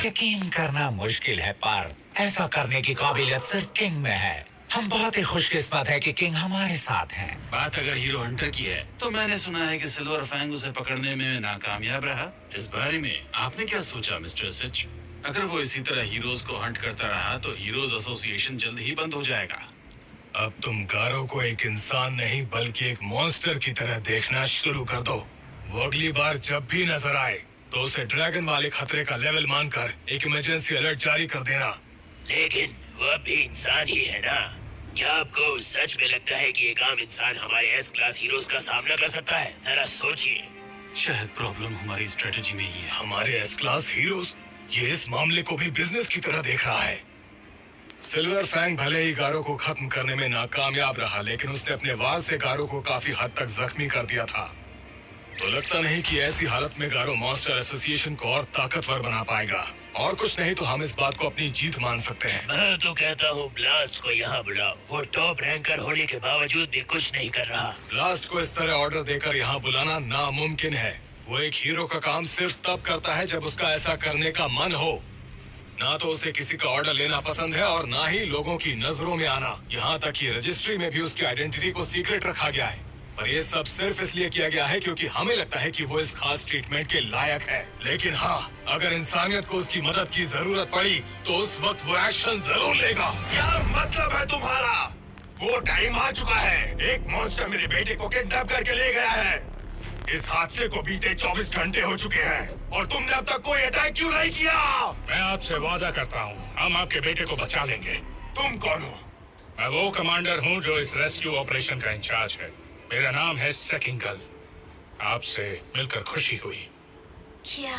यकीन करना मुश्किल है, पर ऐसा करने की काबिलियत सिर्फ किंग में है। हम बहुत ही खुशकिस्मत है कि किंग हमारे साथ हैं। बात अगर हीरो हंटर की है तो मैंने सुना है कि सिल्वर फैंग उसे पकड़ने में नाकामयाब रहा। इस बारे में आपने क्या सोचा मिस्टर सिच? अगर वो इसी तरह हीरोज को हंट करता रहा तो हीरोज एसोसिएशन जल्द ही बंद हो जाएगा। अब तुम गारो को एक इंसान नहीं बल्कि एक मॉन्स्टर की तरह देखना शुरू कर दो। वो अगली बार जब भी नजर आए तो उसे ड्रैगन वाले खतरे का लेवल मानकर एक इमरजेंसी अलर्ट जारी कर देना। लेकिन वो भी इंसान ही है ना? क्या आपको सच में लगता है कि एक आम इंसान हमारे एस क्लास हीरोज का सामना कर सकता है? जरा सोचिए। शायद प्रॉब्लम हमारी स्ट्रेटेजी में ही है। हमारे एस क्लास हीरोज ये इस मामले को भी बिजनेस की तरह देख रहा है। सिल्वर फैंग भले ही गारो को खत्म करने में नाकामयाब रहा, लेकिन उसने अपने वार से गारो को काफी हद तक जख्मी कर दिया था। तो लगता नहीं कि ऐसी हालत में गारो मॉन्स्टर एसोसिएशन को और ताकतवर बना पाएगा। और कुछ नहीं तो हम इस बात को अपनी जीत मान सकते हैं। मैं तो कहता हूँ ब्लास्ट को यहाँ बुलाओ। वो टॉप रैंकर होने के बावजूद भी कुछ नहीं कर रहा। ब्लास्ट को इस तरह ऑर्डर देकर यहाँ बुलाना नामुमकिन है। वो एक हीरो का काम सिर्फ तब करता है जब उसका ऐसा करने का मन हो। ना तो उसे किसी का ऑर्डर लेना पसंद है और ना ही लोगों की नजरों में आना। यहाँ तक कि रजिस्ट्री में भी उसकी आइडेंटिटी को सीक्रेट रखा गया है। पर ये सब सिर्फ इसलिए किया गया है क्योंकि हमें लगता है कि वो इस खास ट्रीटमेंट के लायक है। लेकिन हाँ, अगर इंसानियत को उसकी मदद की जरूरत पड़ी तो उस वक्त वो एक्शन जरूर लेगा। क्या मतलब है तुम्हारा? वो टाइम आ चुका है। एक मॉन्स्टर मेरे बेटे को किडनैप करके ले गया है। इस हादसे को बीते 24 घंटे हो चुके हैं और तुमने अब तक कोई अटैक क्यों नहीं किया? मैं आपसे वादा करता हूँ, हम आपके बेटे को बचा लेंगे। तुम कौन हो? मैं वो कमांडर हूँ जो इस रेस्क्यू ऑपरेशन का इंचार्ज है। मेरा नाम है सेकिंगल। आपसे मिलकर खुशी हुई। क्या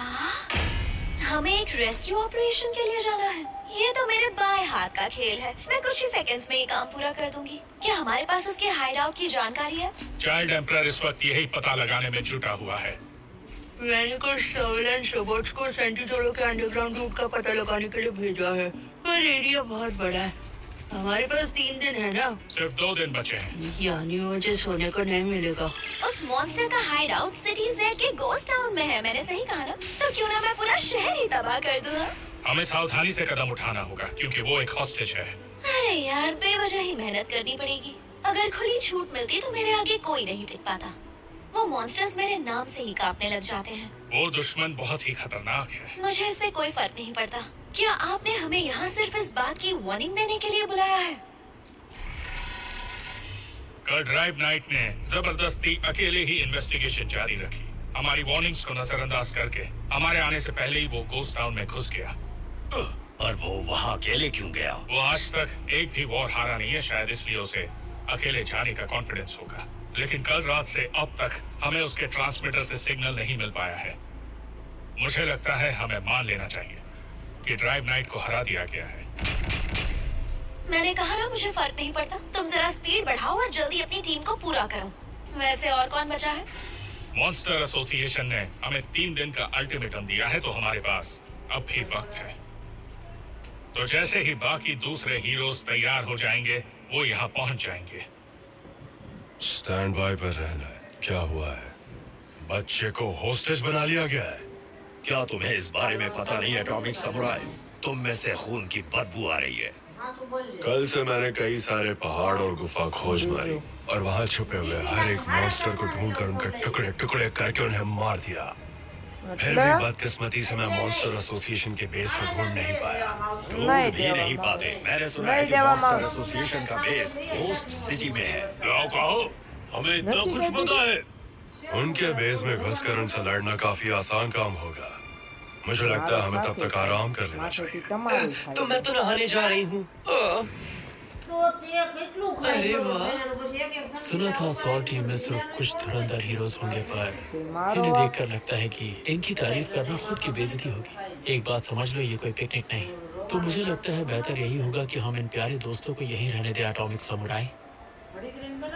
हमें एक रेस्क्यू ऑपरेशन के लिए जाना है? ये तो मेरे बाएं हाथ का खेल है। मैं कुछ ही सेकंड्स में ये काम पूरा कर दूंगी। क्या हमारे पास उसके हाइड आउट की जानकारी है? चाइल्ड एम्परर इस वक्त यही पता लगाने में जुटा हुआ है। मैंने कुछ सर्वेलेंस रोबोट्स को सेंटिटोरो के अंडरग्राउंड रूट का पता लगाने के लिए भेजा है, पर एरिया बहुत बड़ा है। हमारे पास 3 दिन है ना? सिर्फ 2 दिन बचे हैं। यानी मुझे सोने को नहीं मिलेगा। उस मॉन्स्टर का हाइड आउट सिटी जेड के गोस्ट टाउन में है। मैंने सही कहा ना? तो क्यों ना मैं पूरा शहर ही तबाह कर दूं? हमें सावधानी से कदम उठाना होगा क्योंकि वो एक हॉस्टेज है। अरे यार, बेवजह ही मेहनत करनी पड़ेगी। अगर खुली छूट मिलती तो मेरे आगे कोई नहीं टिक पाता। वो मॉन्स्टर्स मेरे नाम से ही कांपने लग जाते हैं। वो दुश्मन बहुत ही खतरनाक है। मुझे इससे कोई फर्क नहीं पड़ता। क्या आपने हमें यहाँ सिर्फ इस बात की वार्निंग देने के लिए बुलाया है? कल ड्राइव नाइट ने जबरदस्ती अकेले ही इन्वेस्टिगेशन जारी रखी। हमारी वार्निंग्स को नजरअंदाज करके हमारे आने से पहले ही वो गोस्ट टाउन में घुस गया। और वो वहाँ अकेले क्यों गया? वो आज तक एक भी वॉर हारा नहीं है, शायद इसलिए उसे अकेले जाने का कॉन्फिडेंस होगा। लेकिन कल रात से अब तक हमें उसके ट्रांसमीटर से सिग्नल नहीं मिल पाया है। मुझे लगता है हमें मान लेना चाहिए कि ड्राइव नाइट को हरा दिया गया है। मैंने कहा ना, मुझे फर्क नहीं पड़ता। तुम जरा स्पीड बढ़ाओ और जल्दी अपनी टीम को पूरा करो। वैसे और कौन बचा है? मॉन्स्टर एसोसिएशन ने हमें 3 दिन का अल्टीमेटम दिया है, तो हमारे पास अब भी वक्त है। तो जैसे ही बाकी दूसरे हीरोज तैयार हो जाएंगे वो यहाँ पहुंच जाएंगे। स्टैंड बाय पर रहना है। क्या हुआ है? बच्चे को होस्टेज बना लिया गया है। क्या तुम्हें इस बारे में पता नहीं? एटॉमिक समुराई, तुम में से खून की बदबू आ रही है। कल से मैंने कई सारे पहाड़ और गुफा खोज मारी और वहाँ छुपे हुए हर एक मॉन्स्टर को ढूंढकर उनके टुकड़े टुकड़े करके उन्हें मार दिया। फिर भी बदकिस्मती से मैं मॉन्स्टर एसोसिएशन के बेस को ढूंढ नहीं पाया। ढूंढ भी नहीं पाते। मैंने सुना है कि मॉन्स्टर एसोसिएशन का बेस घोस्ट सिटी में है। क्या कहो? हमें इतना कुछ पता है। उनके बेस में घुसकर उनसे लड़ना काफी आसान काम होगा। मुझे लगता है हमें तब तक आराम कर लेना चाहिए। तो मैं तो नहाने जा रही हूँ। अरे वाह, सुना था सॉल टीम में सिर्फ कुछ धुरंधर हीरोज होंगे, पर इन्हें देखकर लगता है कि इनकी तारीफ करना खुद की बेइज्जती होगी। एक बात समझ लो, ये कोई पिकनिक नहीं। तो मुझे लगता है बेहतर यही होगा कि हम इन प्यारे दोस्तों को यहीं रहने दें। एटॉमिक समुराई,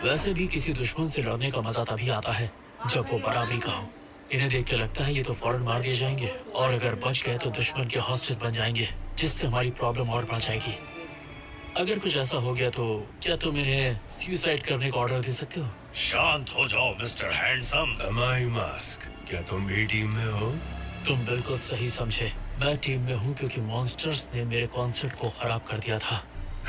वैसे भी किसी दुश्मन से लड़ने का मजा तभी आता है जब वो बराबरी का हो। इन्हें देख के लगता है ये तो फौरन मार दिए जाएंगे, और अगर बच गए तो दुश्मन के हॉस्टेज बन जाएंगे, जिससे हमारी प्रॉब्लम और बढ़ जाएगी। अगर कुछ ऐसा हो गया तो क्या तुम इन्हें सुसाइड करने का ऑर्डर दे सकते हो? शांत हो जाओ mister handsome. Am I mask, क्या तुम भी टीम में हो? तुम बिल्कुल सही समझे। मैं टीम में हूँ क्योंकि मॉन्स्टर्स ने मेरे कॉन्सर्ट को खराब कर दिया था।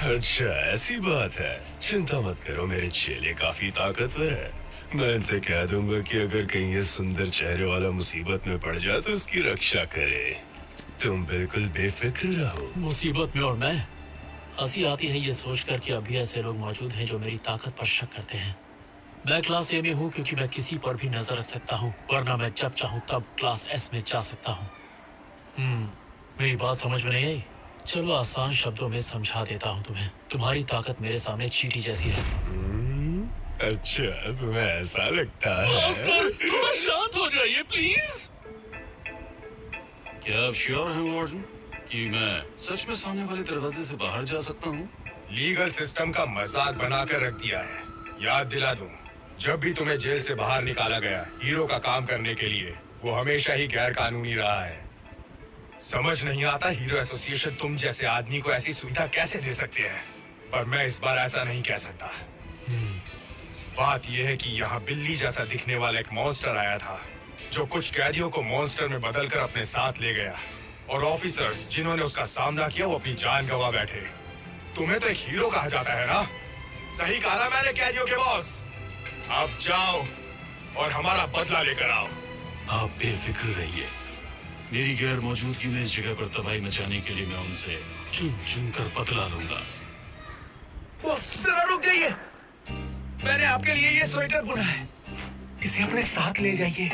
अच्छा ऐसी बात है। चिंता मत करो, मेरे चेले काफी ताकतवर है। मैं इनसे कह दूंगा कि अगर कहीं ये सुंदर चेहरे वाला मुसीबत में पड़ जाए तो इसकी रक्षा करे। तुम बिल्कुल बेफिक्र रहो। मुसीबत में और मैं? हंसी आती है ये सोचकर कि अभी ऐसे लोग मौजूद हैं जो मेरी ताकत पर शक करते हैं। मैं क्लास ए में हूँ क्योंकि मैं किसी पर भी नजर रख सकता हूँ, वरना मैं जब चाहूँ तब क्लास एस में जा सकता हूँ। मेरी बात समझ में नहीं आई? चलो आसान शब्दों में समझा देता हूँ तुम्हें। तुम्हारी ताकत मेरे सामने चींटी जैसी है। अच्छा तुम्हें ऐसा लगता है? थोड़ा शांत हो जाइए प्लीज। क्या आप श्योर हैं वार्डन कि मैं सच में सामने वाले दरवाजे से बाहर जा सकता हूँ? लीगल सिस्टम का मजाक बनाकर रख दिया है। याद दिला दूं, जब भी तुम्हें जेल से बाहर निकाला गया हीरो का काम करने के लिए, वो हमेशा ही गैर कानूनी रहा है। समझ नहीं आता हीरो एसोसिएशन तुम जैसे आदमी को ऐसी सुविधा कैसे दे सकते हैं, पर मैं इस बार ऐसा नहीं कह सकता। बात यह है कि यहाँ बिल्ली जैसा दिखने वाला एक मॉन्स्टर आया था जो कुछ कैदियों को मॉन्स्टर में बदलकर अपने साथ ले गया, और ऑफिसर्स जिन्होंने उसका सामना किया वो अपनी जान गंवा बैठे। तुम्हें तो एक हीरो कहा जाता है ना? सही कहा ना मैंने कैदियों के बॉस? अब जाओ और हमारा बदला लेकर आओ। आप बेफिक्र रहिए। मेरी गैर मौजूदगी में इस जगह पर तबाही मचाने के लिए मैं उनसे चुन चुन कर बदला लूंगा। जरा रुक जाइए, मैंने आपके लिए ये स्वेटर बुना है, इसे अपने साथ ले जाइए।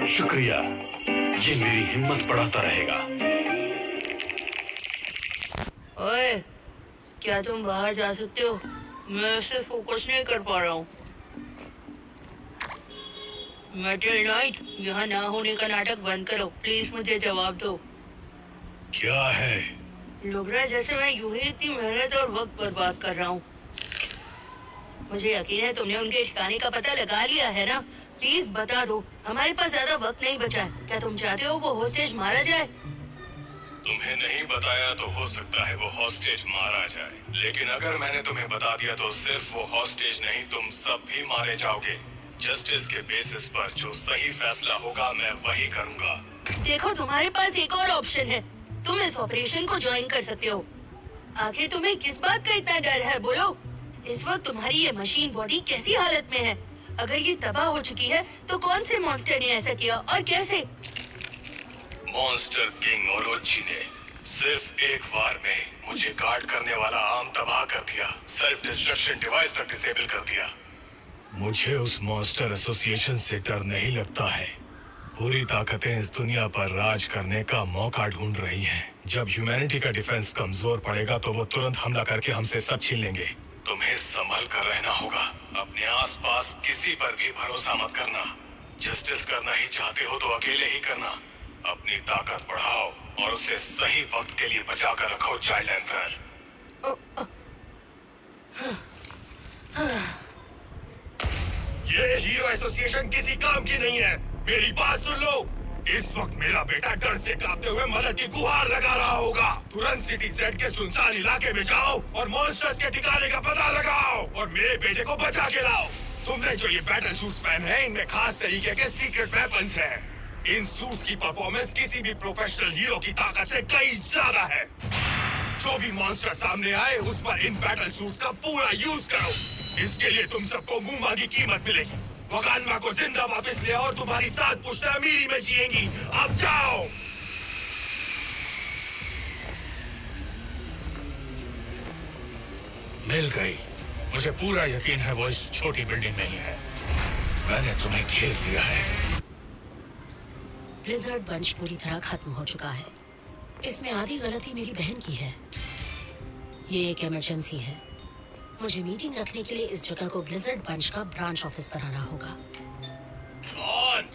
शुक्रिया, ये मेरी हिम्मत बढ़ाता रहेगा। ओए, क्या तुम बाहर जा सकते हो? मैं इससे फोकस नहीं कर पा रहा हूँ। मेटल नाइट, यहाँ ना होने का नाटक बंद करो प्लीज, मुझे जवाब दो। क्या है? लग रहा है जैसे मैं यूं ही इतनी मेहनत और वक्त बर्बाद कर रहा हूँ। मुझे यकीन है तुमने उनके ठिकाने का पता लगा लिया है ना? प्लीज बता दो, हमारे पास ज्यादा वक्त नहीं बचा है। क्या तुम चाहते हो वो होस्टेज मारा जाए? तुम्हें नहीं बताया तो हो सकता है वो हॉस्टेज मारा जाए, लेकिन अगर मैंने तुम्हें बता दिया तो सिर्फ वो हॉस्टेज नहीं, तुम सब भी मारे जाओगे। जस्टिस के बेसिस पर जो सही फैसला होगा मैं वही करूंगा। देखो, तुम्हारे पास एक और ऑप्शन है, तुम इस ऑपरेशन को ज्वाइन कर सकते हो। आखिर तुम्हें किस बात का इतना डर है, बोलो? इस वक्त तुम्हारी ये मशीन बॉडी कैसी हालत में है? अगर ये तबाह हो चुकी है तो कौन से मॉन्स्टर ने ऐसा किया और कैसे? मॉन्स्टर किंग ओरोची ने सिर्फ एक बार में मुझे गार्ड करने वाला आर्म तबाह कर दिया, सेल्फ डिस्ट्रक्शन डिवाइस तक डिसेबल कर दिया। मुझे उस मॉन्स्टर एसोसिएशन से डर नहीं लगता है। पूरी ताकतें इस दुनिया पर राज करने का मौका ढूंढ रही हैं। जब ह्यूमैनिटी का डिफेंस कमजोर पड़ेगा तो वो तुरंत हमला करके हमसे सब छीन लेंगे। तुम्हें संभल कर रहना होगा। अपने आसपास किसी पर भी भरोसा मत करना। जस्टिस करना ही चाहते हो तो अकेले ही करना। अपनी ताकत बढ़ाओ और उसे सही वक्त के लिए बचा कर रखो चाइल्ड एम्परर। ये हीरो एसोसिएशन किसी काम की नहीं है। मेरी बात सुन लो। इस वक्त मेरा बेटा डर से कांपते हुए मदद की गुहार लगा रहा होगा। तुरंत सिटी जेड के सुनसान इलाके में जाओ और मॉन्स्टर्स के ठिकाने का पता लगाओ और मेरे बेटे को बचा के लाओ। तुमने जो ये बैटल सूट्स पहने हैं इनमें खास तरीके के सीक्रेट वेपन्स हैं। इन सूट्स की परफॉर्मेंस किसी भी प्रोफेशनल हीरो की ताकत से कई ज्यादा है। जो भी मॉन्स्टर सामने आए उस पर इन बैटल सूट्स का पूरा यूज करो। इसके लिए तुम सबको मुंह मांगी कीमत मिलेगी। वकान्मा को जिंदा वापस ले और तुम्हारी 7 पुश्तें अमीरी में जिएंगी। अब जाओ। मिल गई। मुझे पूरा यकीन है वो इस छोटी बिल्डिंग में ही है। मैंने तुम्हें घेर लिया है। ब्लिज़र्ड बंच पूरी तरह खत्म हो चुका है। इसमें आधी गलती मेरी बहन की है। ये एक इमरजेंसी है। मुझे मीटिंग रखने के लिए इस जगह को ब्लिज़र्ड बंच का ब्रांच ऑफिस बनाना होगा। कौन?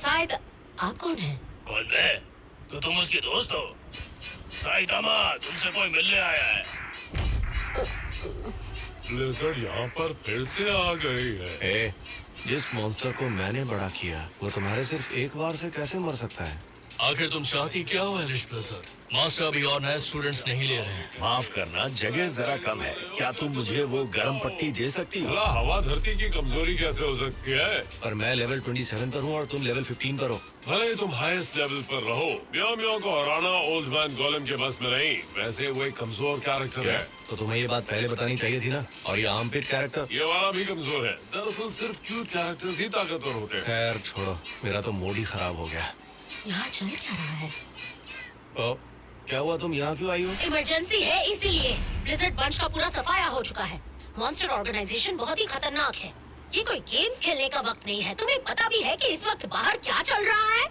शायद आप कौन हैं? कौन मैं? तो तुम उसकी दोस्त हो? साइतामा तुमसे कोई मिलने आया है। ब्लिज़र्ड यहाँ पर फिर से आ गई है। जिस मॉन्स्टर को मैंने बड़ा किया वो तुम्हारे सिर्फ एक बार से कैसे मर सकता है? आखिर तुम चाहती क्या हो एलिश ब्लिज़र्ड? मास्टर अभी और नए स्टूडेंट्स नहीं ले रहे हैं। माफ करना, जगह जरा कम है। क्या तुम मुझे वो गर्म पट्टी दे सकती हो? भला हवा धरती की कमजोरी कैसे हो सकती है? पर मैं लेवल 27 पर हूँ और तुम लेवल 15 पर हो। भले तुम हाईएस्ट लेवल पर रहो, म्याओ म्याओ को हराना ओल्ड मैन गोलेम के बस में नहीं। वैसे वो एक कमजोर कैरेक्टर है। तो तुम्हें ये बात पहले बतानी चाहिए थी ना। और ये आर्मपिट कैरेक्टर, ये वाला भी कमजोर है। दरअसल सिर्फ क्यूट कैरेक्टर्स ही ताकतवर होते हैं। खैर छोड़ो, मेरा तो मूड ही खराब हो गया। यहाँ चल क्या रहा है? ओ, क्या हुआ? तुम यहाँ क्यों आई हो? इमरजेंसी है इसीलिए। ब्लिज़र्ड बंच का पूरा सफाया हो चुका है। मॉन्स्टर ऑर्गेनाइजेशन बहुत ही खतरनाक है। ये कोई गेम्स खेलने का वक्त नहीं है। तुम्हें पता भी है कि इस वक्त बाहर क्या चल रहा है?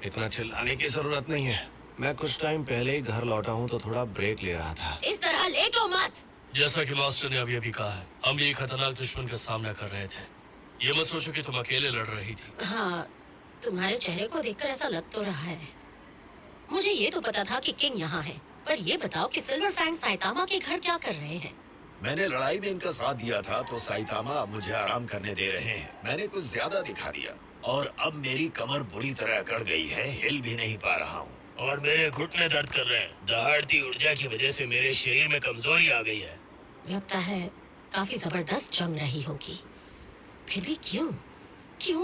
इतना चिल्लाने की जरूरत नहीं है। मैं कुछ टाइम पहले ही घर लौटा हूँ तो थोड़ा ब्रेक ले रहा था। इस तरह लेटो मत। जैसा कि मास्टर ने अभी कहा है, हम भी एक खतरनाक दुश्मन का सामना कर रहे थे। ये मत सोचो कि तुम अकेले लड़ रही थी। हाँ, तुम्हारे चेहरे को देखकर ऐसा लग तो रहा है। मुझे ये तो पता था कि किंग यहाँ है, पर ये बताओ कि सिल्वर फैंग साइतामा के घर क्या कर रहे हैं? मैंने लड़ाई में इनका साथ दिया था तो साइतामा अब मुझे आराम करने दे रहे हैं। मैंने कुछ ज्यादा दिखा दिया और अब मेरी कमर बुरी तरह अकड़ गई है, हिल भी नहीं पा रहा हूँ। और मेरे घुटने दर्द कर रहे हैं। दहाड़ती ऊर्जा की वजह से मेरे शरीर में कमजोरी आ गई है। लगता है काफी जबरदस्त जंग रही होगी। फिर भी क्यों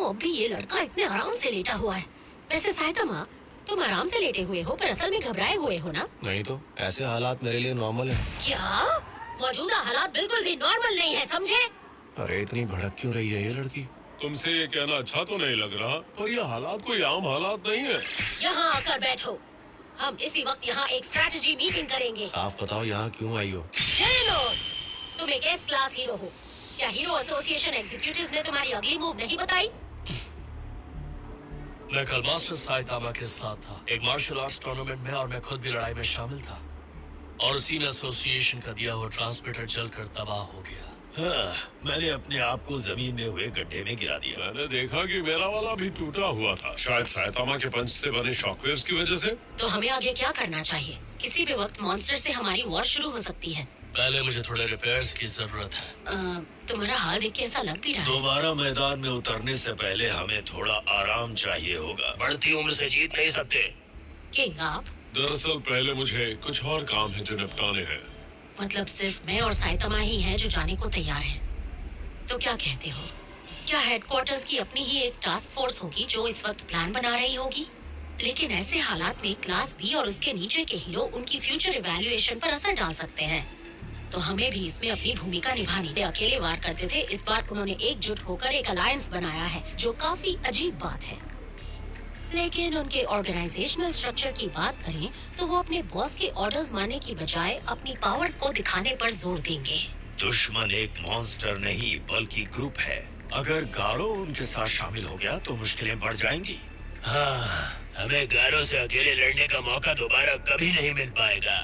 अब भी ये लड़का इतने आराम से लेटा हुआ है? वैसे साइतामा, तुम आराम से लेटे हुए हो पर असल में घबराए हुए हो ना? नहीं तो, ऐसे हालात मेरे लिए नॉर्मल है। क्या? मौजूदा हालात बिल्कुल भी नॉर्मल नहीं है, समझे? अरे इतनी भड़क क्यों रही है ये लड़की? तुमसे ये कहना अच्छा तो नहीं लग रहा, पर ये हालात कोई आम हालात नहीं है। यहाँ आकर बैठो। हम इसी वक्त यहाँ एक स्ट्रैटेजी मीटिंग करेंगे। साफ बताओ यहाँ क्यों आई हो? जेलोस, तुम एक एस क्लास हीरो हो। क्या हीरो एसोसिएशन एग्जीक्यूटिव्स ने तुम्हारी अगली मूव नहीं बताई? मैं कल मास्टर साइतामा के साथ था एक मार्शल आर्ट्स टूर्नामेंट में, और मैं खुद भी लड़ाई में शामिल था। और उसी में एसोसिएशन का दिया हुआ ट्रांसमीटर जलकर तबाह हो गया। हाँ, मैंने अपने आप को जमीन में हुए गड्ढे में गिरा दिया। मैंने देखा कि मेरा वाला भी टूटा हुआ था, शायद साइतामा के पंच से बने शॉकवेव्स की वजह से। तो हमें आगे क्या करना चाहिए? किसी भी वक्त मॉन्स्टर से हमारी वॉर शुरू हो सकती है। पहले मुझे थोड़े रिपेयर्स की जरूरत है। तुम्हारा हाल देख के ऐसा लग भी रहा है। दोबारा मैदान में उतरने से पहले हमें थोड़ा आराम चाहिए होगा। बढ़ती उम्र से जीत नहीं सकते। किंग आप? दरअसल पहले मुझे कुछ और काम है जो निपटाने हैं। मतलब सिर्फ मैं और साइतामा ही हैं जो जाने को तैयार हैं। तो क्या कहते हो? क्या हेडक्वार्टर्स की अपनी ही एक टास्क फोर्स होगी जो इस वक्त प्लान बना रही होगी? लेकिन ऐसे हालात में क्लास बी और उसके नीचे के हीरो उनकी फ्यूचर इवैल्यूएशन पर असर डाल सकते हैं। तो हमें भी इसमें अपनी भूमिका निभानी है। अकेले वार करते थे, इस बार उन्होंने एकजुट होकर एक अलायंस बनाया है, जो काफी अजीब बात है। लेकिन उनके ऑर्गेनाइजेशनल स्ट्रक्चर की बात करें तो वो अपने बॉस के ऑर्डर्स मानने की बजाय अपनी पावर को दिखाने पर जोर देंगे। दुश्मन एक मॉन्स्टर नहीं बल्कि ग्रुप है। अगर गारो उनके साथ शामिल हो गया तो मुश्किलें बढ़ जाएंगी। हाँ, हमें गारों से अकेले लड़ने का मौका दोबारा कभी नहीं मिल पाएगा।